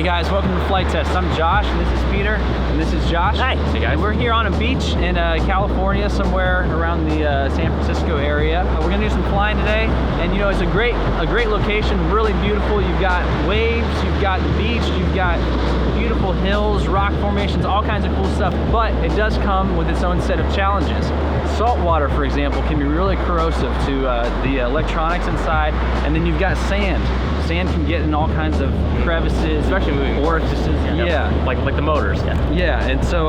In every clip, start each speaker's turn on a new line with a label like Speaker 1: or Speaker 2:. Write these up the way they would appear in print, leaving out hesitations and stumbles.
Speaker 1: Hey guys, welcome to Flight Test. I'm Josh, and this is Peter, and this is Josh.
Speaker 2: Hi.
Speaker 1: Hey guys. We're here on a beach in California, somewhere around the San Francisco area. We're gonna do some flying today, and you know it's a great location, really beautiful. You've got waves, you've got the beach, you've got beautiful hills, rock formations, all kinds of cool stuff. But it does come with its own set of challenges. Salt water, for example, can be really corrosive to the electronics inside, and then you've got sand. Sand can get in all kinds of crevices,
Speaker 3: especially moving
Speaker 1: orifices.
Speaker 3: Yeah, like the motors.
Speaker 1: Yeah, and so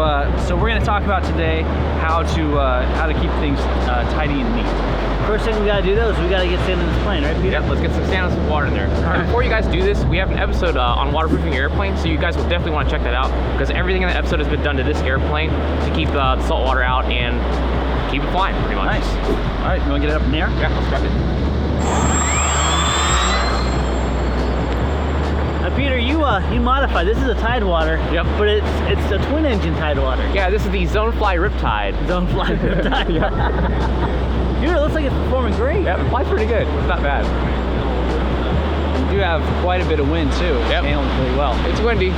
Speaker 1: we're going to talk about today how to keep things tidy and neat.
Speaker 2: First thing we got to do though is we got to get sand in this plane, right, Peter?
Speaker 3: Yep, let's get some sand and some water in there. Right. Before you guys do this, we have an episode on waterproofing your airplane, so you guys will definitely want to check that out because everything in that episode has been done to this airplane to keep the salt water out and keep it flying, pretty much.
Speaker 1: Nice. All right, you want to get it up in the air?
Speaker 3: Yeah, let's grab it.
Speaker 2: Peter, you modified. This is a Tidewater.
Speaker 3: Yep.
Speaker 2: But it's a twin engine Tidewater.
Speaker 3: Yeah, this is the Zonefly Riptide.
Speaker 2: Zonefly Riptide.
Speaker 3: Yep.
Speaker 2: Dude, it looks like it's performing great.
Speaker 3: Yeah, it flies pretty good. It's not bad.
Speaker 1: You do have quite a bit of wind too. It's handling pretty well.
Speaker 3: It's windy.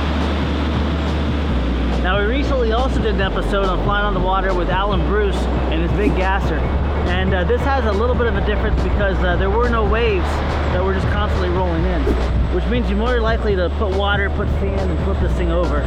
Speaker 2: Now we recently also did an episode on flying on the water with Alan Bruce and his big gasser. And this has a little bit of a difference because there were no waves that were just constantly rolling in, which means you're more likely to put water, put sand, and flip this thing over.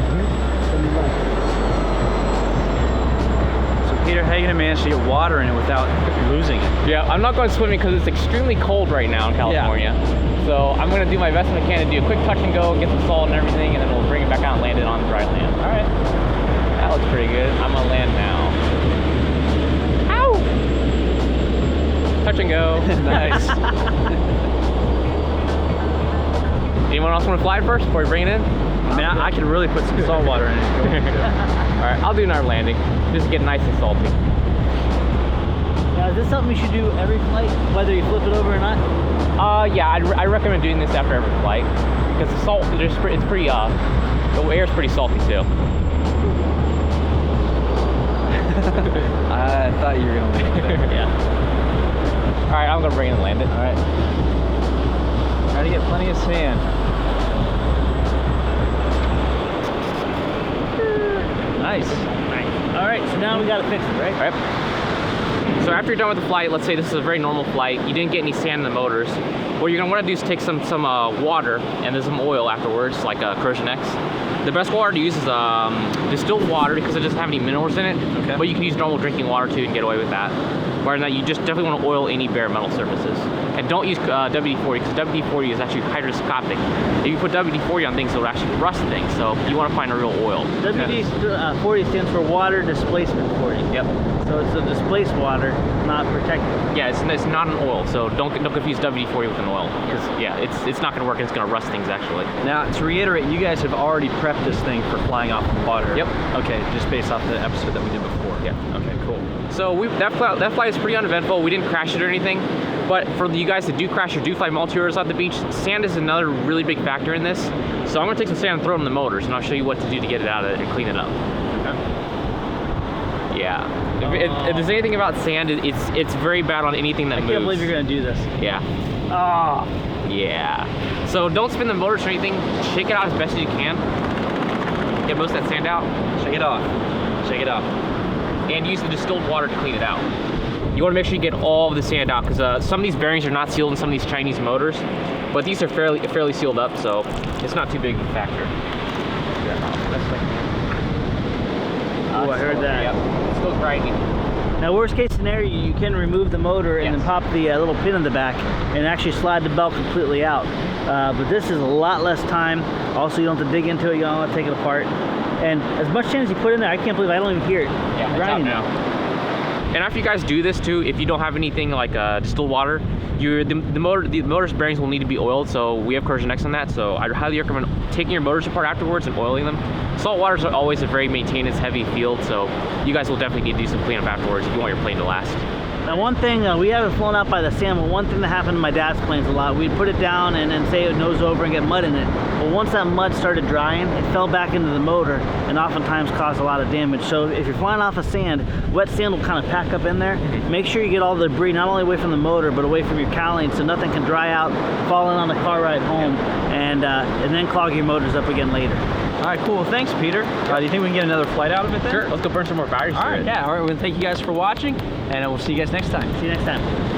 Speaker 1: So Peter, how are you going to manage to get water in it without losing it?
Speaker 3: Yeah, I'm not going swimming because it's extremely cold right now in California. Yeah. So I'm going to do my best I can to do a quick touch and go, get some salt and everything, and then we'll bring it back out and land it on dry land. All right. That looks pretty good. I'm going to land now. Touch and go.
Speaker 1: Nice.
Speaker 3: Anyone else want to fly first before we bring it in?
Speaker 1: I mean, I could really put some salt water in it.
Speaker 3: Alright, I'll do another landing. Just to get nice and salty.
Speaker 2: Now, is this something you should do every flight, whether you flip it over or not?
Speaker 3: Yeah, I recommend doing this after every flight. Because the salt, it's pretty, the air's pretty salty too.
Speaker 1: I thought you were going to make it.
Speaker 3: Yeah. Alright, I'm going to bring it and land it.
Speaker 1: Alright. Try to get plenty of sand. Nice.
Speaker 2: Alright, so now we got to fix it, right?
Speaker 3: Alright. So after you're done with the flight, let's say this is a very normal flight, you didn't get any sand in the motors, what you're going to want to do is take some water and then some oil afterwards, like Corrosion X. The best water to use is distilled water because it doesn't have any minerals in it. Okay. But you can use normal drinking water too and get away with that. Rather than that, you just definitely want to oil any bare metal surfaces. And don't use WD-40 because WD-40 is actually hygroscopic. If you put WD-40 on things, it'll actually rust things. So you want to find a real oil.
Speaker 2: WD-40 stands for water displacement 40.
Speaker 3: Yep.
Speaker 2: So it's a displaced water, not protected.
Speaker 3: Yeah, it's not an oil. So don't confuse WD-40 with an oil because it's not going to work and it's going to rust things actually.
Speaker 1: Now to reiterate, you guys have already prepped this thing for flying off the water.
Speaker 3: Yep.
Speaker 1: Okay, just based off the episode that we did before.
Speaker 3: Yeah.
Speaker 1: Okay, cool.
Speaker 3: So that flight is pretty uneventful. We didn't crash it or anything. But for you guys that do crash or do fly multi-rotors on the beach, sand is another really big factor in this. So I'm going to take some sand and throw it in the motors, and I'll show you what to do to get it out of it and clean it up.
Speaker 1: Okay.
Speaker 3: Yeah. If there's anything about sand, it's very bad on anything that moves.
Speaker 2: I can't believe you're going to do this.
Speaker 3: Yeah. Oh. Yeah. So don't spin the motors or anything. Shake it out as best as you can. Get most of that sand out.
Speaker 1: Shake it off. Shake it off.
Speaker 3: And use the distilled water to clean it out. You want to make sure you get all of the sand out because some of these bearings are not sealed in some of these Chinese motors, but these are fairly sealed up, so it's not too big of a factor.
Speaker 2: Oh, I heard that.
Speaker 3: Yeah, it's still grinding.
Speaker 2: Now, worst case scenario, you can remove the motor and then pop the little pin in the back and actually slide the belt completely out. But this is a lot less time. Also, you don't have to dig into it. You don't have to take it apart. And as much sand as you put in there, I can't believe I don't even hear it.
Speaker 3: Yeah,
Speaker 2: grinding
Speaker 3: it's out now. And after you guys do this too, if you don't have anything like distilled water, the motor's bearings will need to be oiled. So we have Corrosion X on that. So I highly recommend taking your motors apart afterwards and oiling them. Salt waters are always a very maintenance heavy field, so you guys will definitely need to do some cleanup afterwards if you want your plane to last.
Speaker 2: Now one thing, we haven't flown out by the sand, but one thing that happened to my dad's planes a lot, we'd put it down and then say it would nose over and get mud in it. But once that mud started drying, it fell back into the motor and oftentimes caused a lot of damage. So if you're flying off of sand, wet sand will kind of pack up in there. Make sure you get all the debris not only away from the motor, but away from your cowling so nothing can dry out, fall in on the car ride home, and then clog your motors up again later.
Speaker 1: All right, cool. Well, thanks, Peter. Do you think we can get another flight out of it then?
Speaker 3: Sure, let's go burn some more batteries.
Speaker 1: All right, yeah. All right, well, thank you guys for watching, and we'll see you guys next time.
Speaker 2: See you next time.